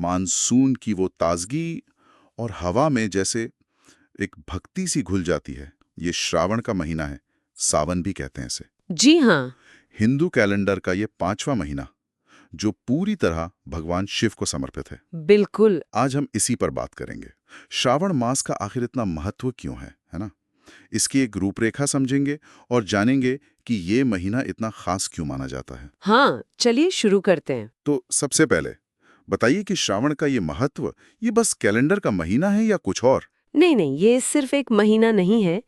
Monsoon की वो ताजगी और हवा में जैसे एक भक्ति सी घुल जाती है। ये श्रावण का महीना है, सावन भी कहते हैं इसे। जी हाँ। हिंदू कैलेंडर का ये 5वां महीना जो पूरी तरह भगवान शिव को समर्पित है। बिल्कुल। आज हम इसी पर बात करेंगे। श्रावण मास का आखिर इतना महत्व क्यों है ना? इसकी एक रूपरेखा समझेंगे और जानेंगे कि ये महीना इतना खास क्यों माना जाता है। हाँ, चलिए शुरू करते हैं। तो सबसे पहले बताइए कि श्रावण का ये महत्व ये बस कैलेंडर का महीना है या कुछ और? नहीं नहीं, ये सिर्फ एक महीना नहीं है।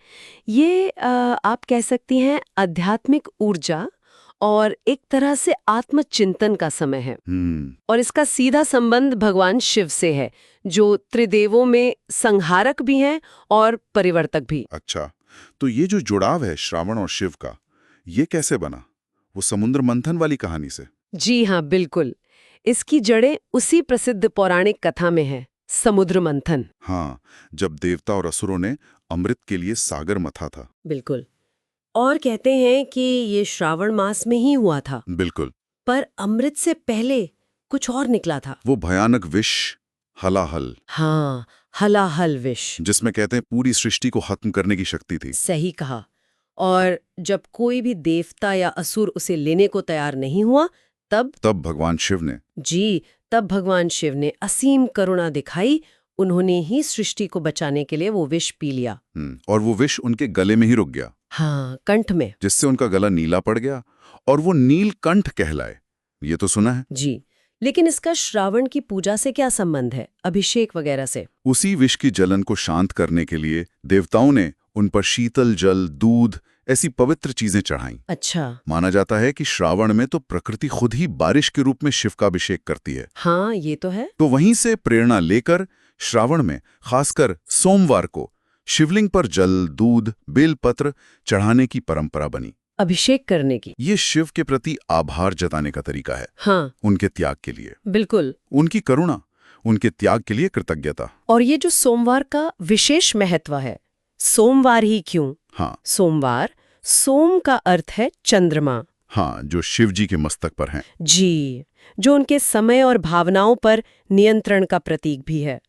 ये आप कह सकती हैं आध्यात्मिक ऊर्जा और एक तरह से आत्मचिंतन का समय है। और इसका सीधा संबंध भगवान शिव से है, जो त्रिदेवों में संहारक भी हैं और परिवर्तक भी। अच्छा, तो ये जो जुड़ाव है श्रावण और शिव का, ये कैसे बना? वो समुद्र मंथन वाली कहानी से? जी हाँ, बिल्कुल। इसकी जड़ें उसी प्रसिद्ध पौराणिक कथा में है, समुद्र मंथन। हाँ, जब देवता और असुरों ने अमृत के लिए सागर मथा था। बिल्कुल। और कहते हैं कि ये श्रावण मास में ही हुआ था। बिल्कुल। पर अमृत से पहले कुछ और निकला था। वो भयानक विष हलाहल, हाँ, हलाहल विष। जिसमें कहते हैं पूरी सृष्टि को खत्म करने की शक्ति थी। सही कहा। और जब कोई भी देवता या असुर उसे लेने को तैयार नहीं हुआ, तब भगवान शिव ने तब भगवान शिव ने असीम करुणा दिखाई। उन्होंने ही सृष्टि को बचाने के लिए वो विष पी लिया। और वो विष उनके गले में ही रुक गया। हाँ, कंठ में। जिससे उनका गला नीला पड़ गया और वो नीलकंठ कहलाए। ये तो सुना है। जी, लेकिन इसका श्रावण की पूजा से क्या संबंध है, अभिषेक वगैरह से? उसी विष की जलन को शांत करने के लिए देवताओं ने उन पर शीतल जल, दूध ऐसी पवित्र चीजें चढ़ाई। अच्छा। माना जाता है कि श्रावण में तो प्रकृति खुद ही बारिश के रूप में शिव का अभिषेक करती है। हाँ, ये तो है। तो वहीं से प्रेरणा लेकर श्रावण में खासकर सोमवार को शिवलिंग पर जल, दूध, बेलपत्र चढ़ाने की परंपरा बनी। अभिषेक करने की। ये शिव के प्रति आभार जताने का तरीका है। हाँ, उनके त्याग के लिए। बिल्कुल। उनकी करुणा, उनके त्याग के लिए कृतज्ञता। और ये जो सोमवार का विशेष महत्व है, सोमवार ही क्यों? हाँ, सोमवार, सोम का अर्थ है चंद्रमा। हाँ, जो शिव जी के मस्तक पर हैं। जी, जो उनके समय और भावनाओं पर नियंत्रण का प्रतीक भी है।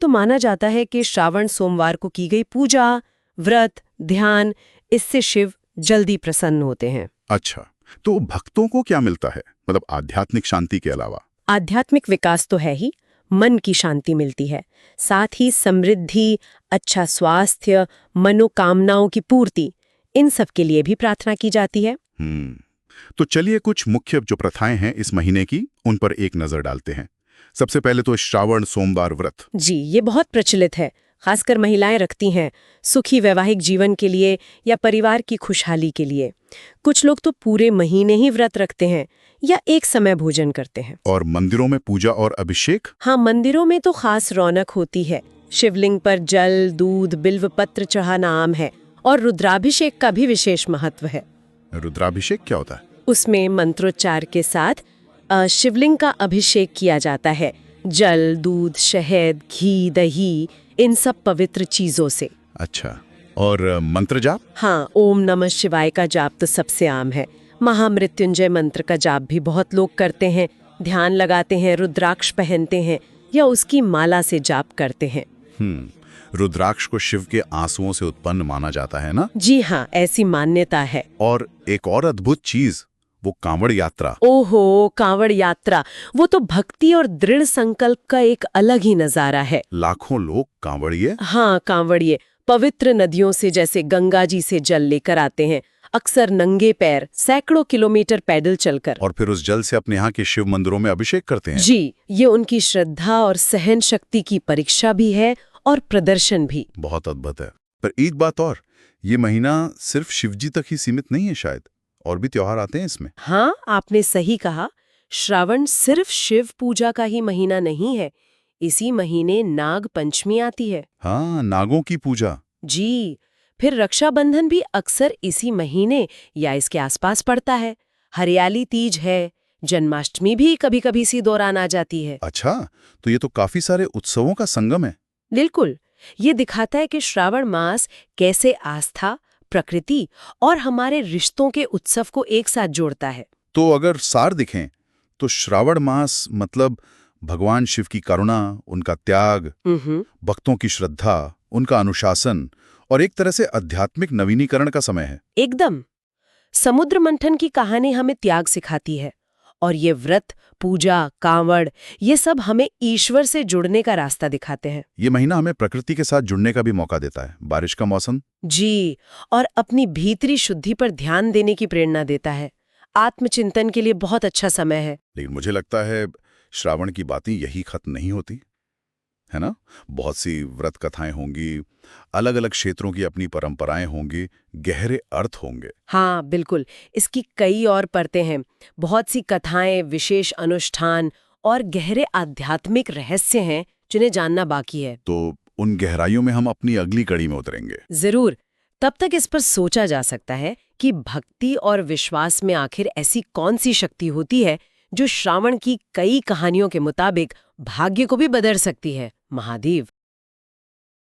तो माना जाता है कि श्रावण सोमवार को की गई पूजा, व्रत, ध्यान, इससे शिव जल्दी प्रसन्न होते हैं। अच्छा, तो भक्तों को क्या मिलता है, मतलब आध्यात्मिक शांति के अलावा? आध्यात्मिक विकास तो है ही, मन की शांति मिलती है, साथ ही समृद्धि, अच्छा स्वास्थ्य, मनोकामनाओं की पूर्ति, इन सब के लिए भी प्रार्थना की जाती है। तो चलिए कुछ मुख्य जो प्रथाएं हैं इस महीने की, उन पर एक नजर डालते हैं। सबसे पहले तो श्रावण सोमवार व्रत। जी, ये बहुत प्रचलित है, खासकर महिलाएं रखती हैं, सुखी वैवाहिक जीवन के लिए या परिवार की खुशहाली के लिए। कुछ लोग तो पूरे महीने ही व्रत रखते हैं या एक समय भोजन करते हैं। और मंदिरों में पूजा और अभिषेक? हाँ, मंदिरों में तो खास रौनक होती है। शिवलिंग पर जल, दूध, बिल्व पत्र चढ़ाना आम है और रुद्राभिषेक का भी विशेष महत्व है। रुद्राभिषेक क्या होता है? उसमें मंत्रोच्चार के साथ शिवलिंग का अभिषेक किया जाता है, जल, दूध, शहद, घी, दही, इन सब पवित्र चीजों से। अच्छा, और मंत्र जाप? हाँ, ओम नमः शिवाय का जाप तो सबसे आम है। महामृत्युंजय मंत्र का जाप भी बहुत लोग करते हैं, ध्यान लगाते हैं, रुद्राक्ष पहनते हैं या उसकी माला से जाप करते हैं। रुद्राक्ष को शिव के आंसुओं से उत्पन्न माना जाता है ना? जी हाँ, ऐसी मान्यता है। और एक और अद्भुत चीज, वो कांवड़ यात्रा। ओहो, कांवड़ यात्रा, वो तो भक्ति और दृढ़ संकल्प का एक अलग ही नजारा है। लाखों लोग कांवड़िए? हाँ, कांवड़िए पवित्र नदियों से जैसे गंगा जी से जल लेकर आते हैं, अक्सर नंगे पैर, सैकड़ों किलोमीटर पैदल चलकर। और फिर उस जल से अपने यहाँ के शिव मंदिरों में अभिषेक करते हैं। जी, ये उनकी श्रद्धा और सहन शक्ति की परीक्षा भी है और प्रदर्शन भी। बहुत अद्भुत है। पर एक बात और, ये महीना सिर्फ शिवजी तक ही सीमित नहीं है, शायद और भी त्योहार आते हैं इसमें। हाँ, आपने सही कहा। श्रावण सिर्फ शिव पूजा का ही महीना नहीं है, इसी महीने नाग पंचमी आती है। हाँ, नागों की पूजा। जी, फिर रक्षाबंधन भी अक्सर इसी महीने या इसके आसपास पड़ता है। हरियाली तीज है, जन्माष्टमी भी कभी कभी इसी दौरान आ जाती है। अच्छा, तो ये तो काफी सारे उत्सवों का संगम है। बिल्कुल, ये दिखाता है कि श्रावण मास कैसे आस्था, प्रकृति और हमारे रिश्तों के उत्सव को एक साथ जोड़ता है। तो अगर सार दिखें तो श्रावण मास मतलब भगवान शिव की करुणा, उनका त्याग, भक्तों की श्रद्धा, उनका अनुशासन और एक तरह से आध्यात्मिक नवीनीकरण का समय है। एकदम। समुद्र मंथन की कहानी हमें त्याग सिखाती है और ये व्रत, पूजा, कांवड़, ये सब हमें ईश्वर से जुड़ने का रास्ता दिखाते हैं। ये महीना हमें प्रकृति के साथ जुड़ने का भी मौका देता है। बारिश का मौसम जी, और अपनी भीतरी शुद्धि पर ध्यान देने की प्रेरणा देता है। आत्मचिंतन के लिए बहुत अच्छा समय है। लेकिन मुझे लगता है श्रावण की बातें यही खत्म नहीं होती, है ना? बहुत सी व्रत कथाएं होंगी, अलग अलग क्षेत्रों की अपनी परंपराएं होंगी, गहरे अर्थ होंगे। हाँ, बिल्कुल। इसकी कई और परतें हैं। बहुत सी कथाएं, विशेष अनुष्ठान और गहरे आध्यात्मिक रहस्य हैं जिन्हें जानना बाकी है। तो उन गहराइयों में हम अपनी अगली कड़ी में उतरेंगे। जरूर। तब तक इस पर सोचा जा सकता है कि भक्ति और विश्वास में आखिर ऐसी कौन सी शक्ति होती है जो श्रावण की कई कहानियों के मुताबिक भाग्य को भी बदल सकती है। महादेव।